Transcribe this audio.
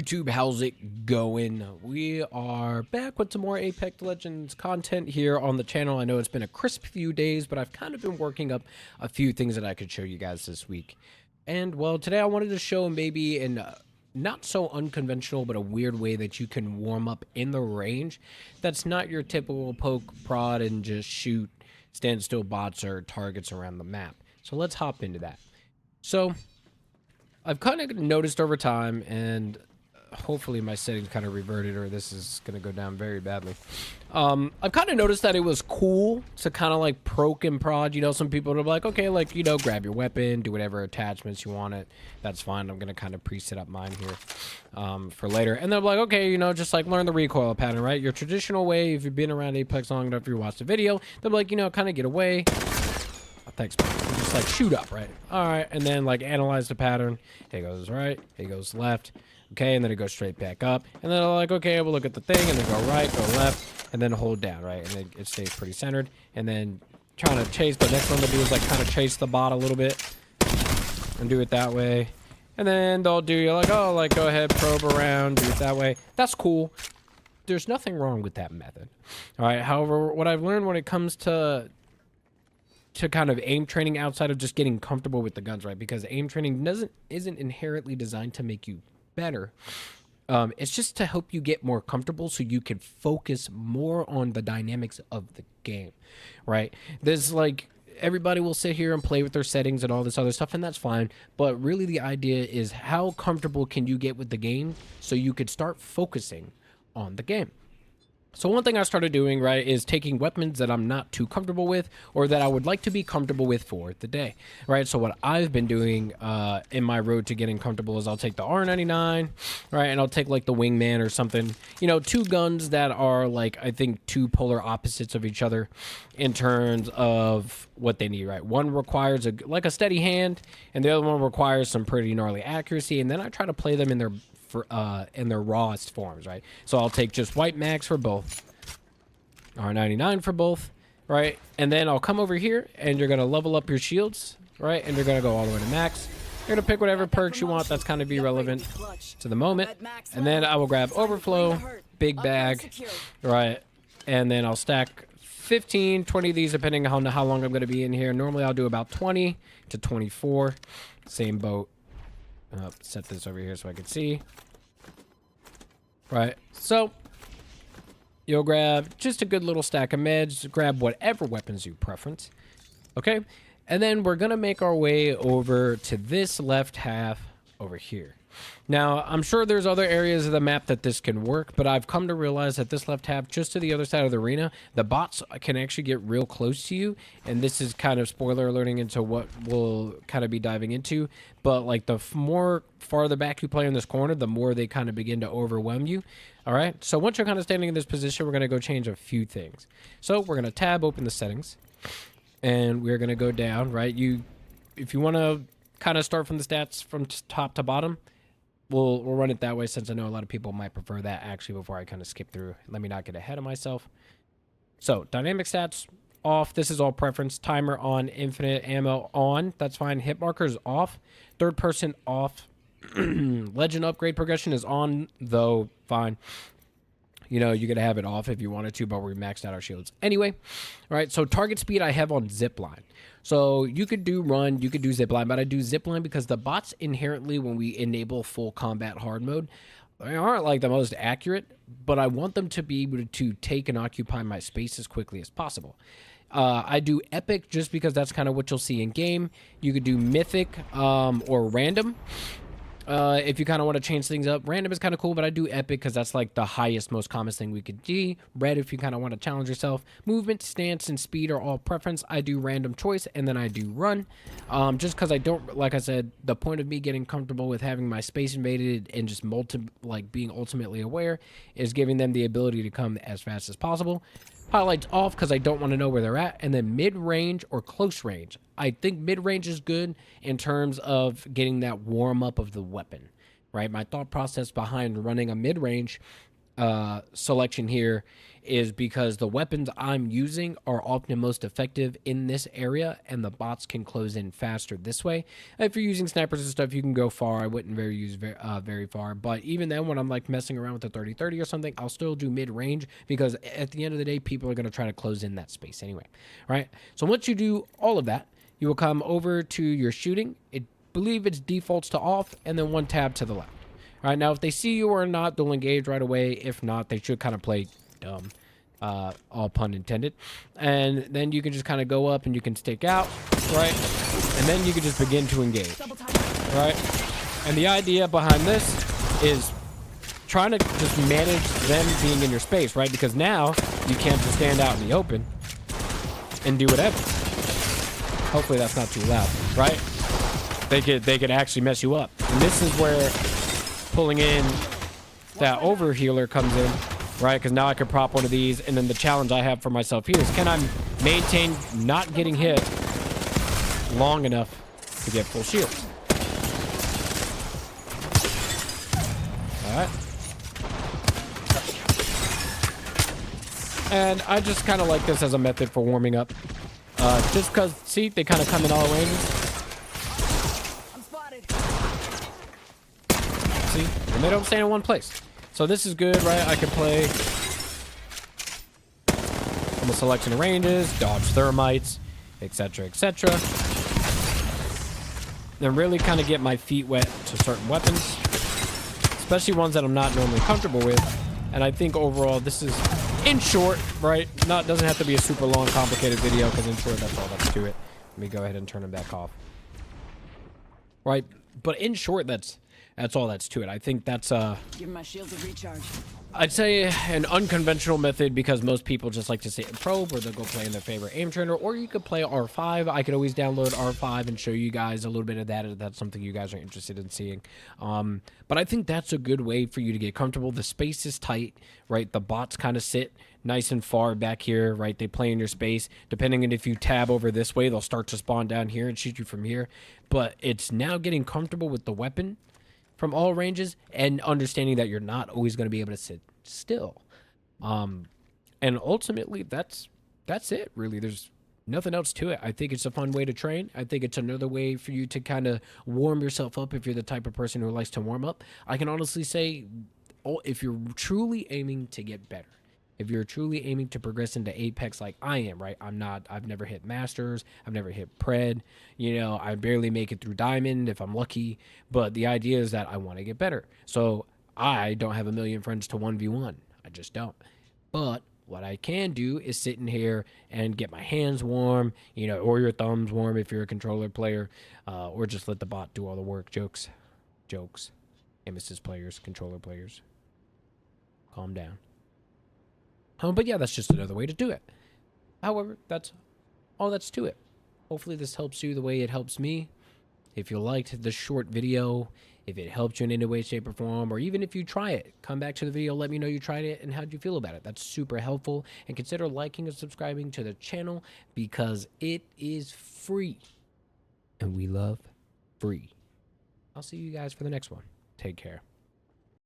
YouTube, how's it going? We are back with some more Apex Legends content here on the channel. I know it's been a crisp few days, but I've kind of been working up a few things that I could show you guys this week. And, well, today I wanted to show maybe in not so unconventional, but a weird way that you can warm up in the range. That's not your typical poke, prod, and just shoot standstill bots or targets around the map. So let's hop into that. So I've kind of noticed over time, and hopefully my settings kind of reverted, or this is going to go down very badly. I've kind of noticed that it was cool to kind of like proc and prod. You know, some people are like, okay, like, you know, grab your weapon, do whatever attachments you want it. That's fine. I'm going to kind of preset up mine here for later. And they're like, okay, you know, just like learn the recoil pattern, right? Your traditional way, if you've been around Apex long enough, you watched the video, they're like, you know, kind of get away. Oh, thanks, man. Just like shoot up, right? All right. And then like analyze the pattern. Here goes right. Here goes left. Okay, and then it goes straight back up. And then I'm like, okay, we'll look at the thing, and then go right, go left, and then hold down, right? And then it stays pretty centered. And then trying to chase, the next one to do is like kind of chase the bot a little bit and do it that way. And then they'll do, you're like, oh, like go ahead, probe around, do it that way. That's cool. There's nothing wrong with that method. All right, however, what I've learned when it comes to kind of aim training outside of just getting comfortable with the guns, right? Because aim training isn't inherently designed to make you better. It's just to help you get more comfortable so you can focus more on the dynamics of the game, right? There's like, everybody will sit here and play with their settings and all this other stuff, and that's fine. But really the idea is how comfortable can you get with the game so you could start focusing on the game. So one thing I started doing, right, is taking weapons that I'm not too comfortable with or that I would like to be comfortable with for the day, right? So what I've been doing in my road to getting comfortable is I'll take the R99, right, and I'll take like the Wingman or something. You know, two guns that are like, I think, two polar opposites of each other in terms of what they need, right? One requires like a steady hand, and the other one requires some pretty gnarly accuracy, and then I try to play them in their rawest forms, right? So I'll take just white max for both, R99 for both, right? And then I'll come over here and you're gonna level up your shields, right? And you're gonna go all the way to max. You're gonna pick whatever perks you want that's kind of irrelevant to the moment. And then I will grab overflow, big bag, right? And then I'll stack 15, 20 of these depending on how long I'm gonna be in here. Normally I'll do about 20 to 24. Same boat. Set this over here so I can see. Right, so you'll grab just a good little stack of meds, grab whatever weapons you preference, okay? And then we're gonna make our way over to this left half over here. Now, I'm sure there's other areas of the map that this can work, but I've come to realize that this left half, just to the other side of the arena, the bots can actually get real close to you, and this is kind of spoiler alerting into what we'll kind of be diving into, but like the more farther back you play in this corner, the more they kind of begin to overwhelm you. All right, so once you're kind of standing in this position, we're going to go change a few things. So we're going to tab open the settings, and we're going to go down, right? If you want to kind of start from the stats from top to bottom, we'll run it that way, since I know a lot of people might prefer that actually before I kind of skip through. Let me not get ahead of myself. So dynamic stats off. This is all preference. Timer on. Infinite ammo on. That's fine. Hit markers off. Third person off. Legend upgrade progression is on, though fine. You know, you could have it off if you wanted to, but we maxed out our shields anyway. All right, so target speed I have on Zipline. So you could do run, you could do Zipline, but I do Zipline because the bots inherently, when we enable full combat hard mode, they aren't like the most accurate, but I want them to be able to take and occupy my space as quickly as possible. I do epic just because that's kind of what you'll see in game. You could do mythic or random. If you kind of want to change things up. Random is kind of cool, but I do epic because that's like the highest, most common thing we could do. Red if you kind of want to challenge yourself. Movement, stance, and speed are all preference. I do random choice, and then I do run. Just because I don't, like I said, the point of me getting comfortable with having my space invaded and just being ultimately aware is giving them the ability to come as fast as possible. Highlights off because I don't want to know where they're at. And then mid-range or close range. I think mid-range is good in terms of getting that warm-up of the weapon, right? My thought process behind running a mid-range selection here is because the weapons I'm using are often most effective in this area, and the bots can close in faster this way. If you're using snipers and stuff, you can go far. I wouldn't use very far, but even then, when I'm like messing around with the 30-30 or something, I'll still do mid-range, because at the end of the day, people are going to try to close in that space anyway, right? So once you do all of that, you will come over to your shooting. I believe it's defaults to off, and then one tab to the left. All right, now if they see you or not, they'll engage right away. If not, they should kind of play dumb, all pun intended. And then you can just kind of go up and you can stick out, right? And then you can just begin to engage, right? And the idea behind this is trying to just manage them being in your space, right? Because now you can't just stand out in the open and do whatever. Hopefully that's not too loud, right? They could actually mess you up. And this is where pulling in that over healer comes in, right? Because now I can prop one of these, and then the challenge I have for myself here is, can I maintain not getting hit long enough to get full shield? All right. And I just kind of like this as a method for warming up. Just because, see, they kind of come in all ranges. See? And they don't stay in one place. So this is good, right? I can play from a selection of ranges, dodge thermites, etc., etc. Then really kind of get my feet wet to certain weapons, especially ones that I'm not normally comfortable with. And I think overall this is, in short, right? Doesn't have to be a super long, complicated video, because in short, that's all that's to it. Let me go ahead and turn them back off. Right? But in short, that's all that's to it. I think that's Give my shield a recharge. I'd say an unconventional method, because most people just like to sit in probe, or they'll go play in their favorite aim trainer, or you could play R5. I could always download R5 and show you guys a little bit of that if that's something you guys are interested in seeing. But I think that's a good way for you to get comfortable. The space is tight, right? The bots kind of sit nice and far back here, right? They play in your space. Depending on if you tab over this way, they'll start to spawn down here and shoot you from here. But it's now getting comfortable with the weapon from all ranges, and understanding that you're not always going to be able to sit still. And ultimately, that's it, really. There's nothing else to it. I think it's a fun way to train. I think it's another way for you to kind of warm yourself up if you're the type of person who likes to warm up. I can honestly say, if you're truly aiming to get better, if you're truly aiming to progress into Apex like I am, right? I've never hit Masters. I've never hit Pred. You know, I barely make it through Diamond if I'm lucky. But the idea is that I want to get better. So I don't have a million friends to 1v1. I just don't. But what I can do is sit in here and get my hands warm, you know, or your thumbs warm if you're a controller player, or just let the bot do all the work. Jokes. Nemesis players, controller players. Calm down. But yeah, that's just another way to do it. However, that's all that's to it. Hopefully this helps you the way it helps me. If you liked the short video, if it helped you in any way, shape, or form, or even if you try it, come back to the video, let me know you tried it and how'd you feel about it. That's super helpful. And consider liking and subscribing to the channel, because it is free. And we love free. I'll see you guys for the next one. Take care.